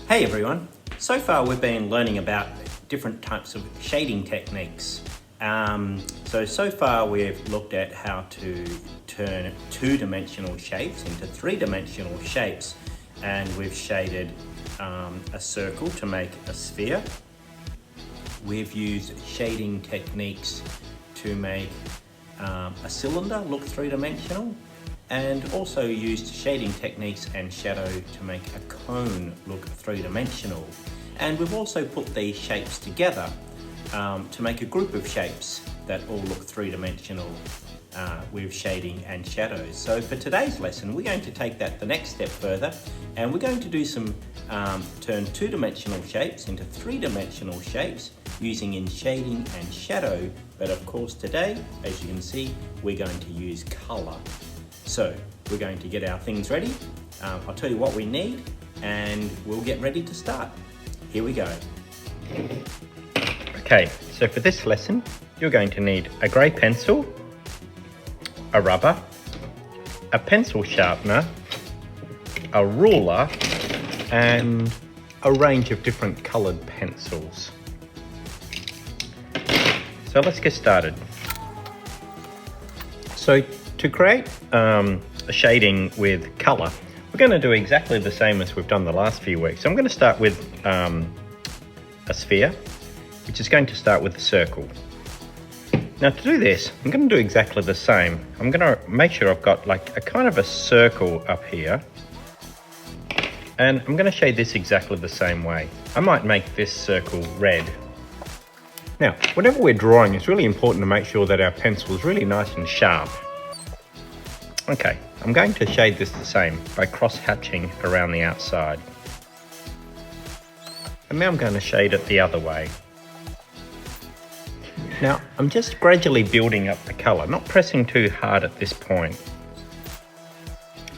Hey everyone! So far we've been learning about different types of shading techniques. So far we've looked at how to turn two-dimensional shapes into three-dimensional shapes, and we've shaded a circle to make a sphere. We've used shading techniques to make a cylinder look three-dimensional, and also used shading techniques and shadow to make a cone look three-dimensional. And we've also put these shapes together to make a group of shapes that all look three-dimensional with shading and shadows. So for today's lesson, we're going to take that the next step further, and we're going to do some turn two-dimensional shapes into three-dimensional shapes using in shading and shadow. But of course today, as you can see, we're going to use color. So we're going to get our things ready. I'll tell you what we need and we'll get ready to start. Here we go. Okay, so for this lesson, you're going to need a grey pencil, a rubber, a pencil sharpener, a ruler, and a range of different coloured pencils. So let's get started. So to create a shading with colour, we're going to do exactly the same as we've done the last few weeks. So I'm going to start with a sphere, which is going to start with a circle. Now to do this, I'm going to do exactly the same. I'm going to make sure I've got like a kind of a circle up here, and I'm going to shade this exactly the same way. I might make this circle red. Now, whenever we're drawing, it's really important to make sure that our pencil is really nice and sharp. Okay, I'm going to shade this the same by cross-hatching around the outside. And now I'm going to shade it the other way. Now, I'm just gradually building up the colour, not pressing too hard at this point.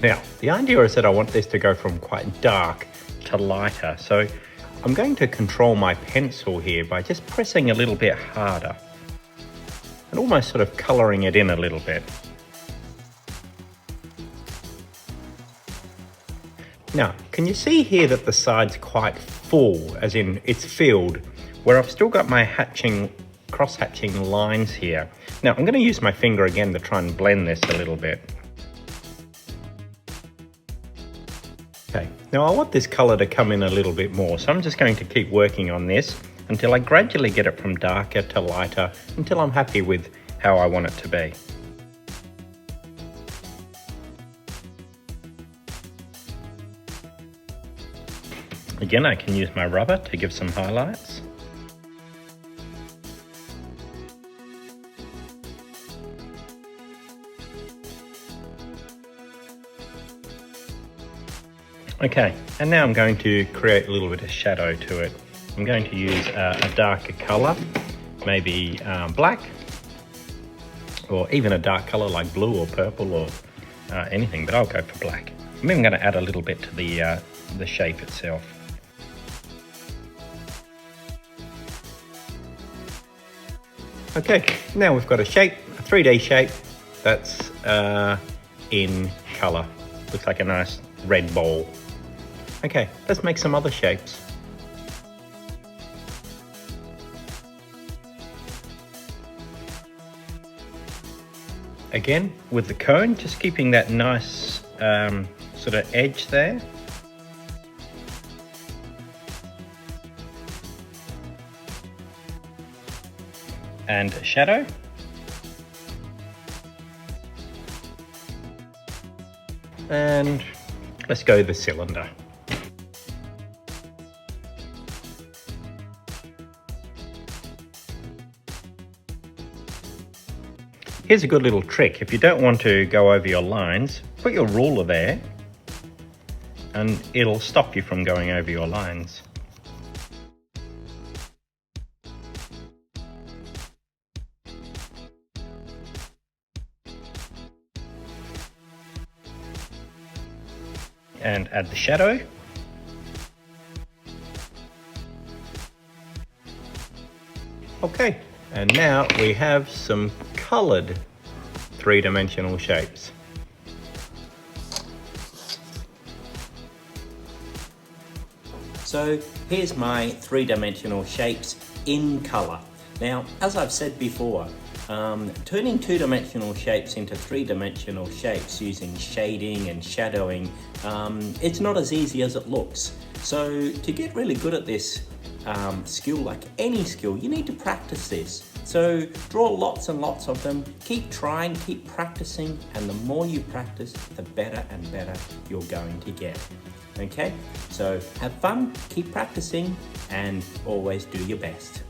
Now, the idea is that I want this to go from quite dark to lighter, so I'm going to control my pencil here by just pressing a little bit harder and almost sort of colouring it in a little bit. Now, can you see here that the side's quite full, as in it's filled, where I've still got my cross-hatching lines here. Now, I'm going to use my finger again to try and blend this a little bit. Okay, now I want this colour to come in a little bit more, so I'm just going to keep working on this until I gradually get it from darker to lighter, until I'm happy with how I want it to be. Again, I can use my rubber to give some highlights. Okay, and now I'm going to create a little bit of shadow to it. I'm going to use a darker colour, maybe black, or even a dark colour like blue or purple or anything, but I'll go for black. I'm even going to add a little bit to the shape itself. Okay, now we've got a shape, a 3D shape that's in colour. Looks like a nice red ball. Okay, let's make some other shapes. Again, with the cone, just keeping that nice sort of edge there. And a shadow. And let's go the cylinder. Here's a good little trick. If you don't want to go over your lines, put your ruler there and it'll stop you from going over your lines. And add the shadow. Okay, and now we have some coloured three-dimensional shapes. So here's my three-dimensional shapes in color. Now, as I've said before, turning two-dimensional shapes into three-dimensional shapes using shading and shadowing, it's not as easy as it looks. So to get really good at this skill, like any skill, you need to practice this. So draw lots and lots of them, keep trying, keep practicing, and the more you practice, the better and better you're going to get. Okay, so have fun, keep practicing, and always do your best.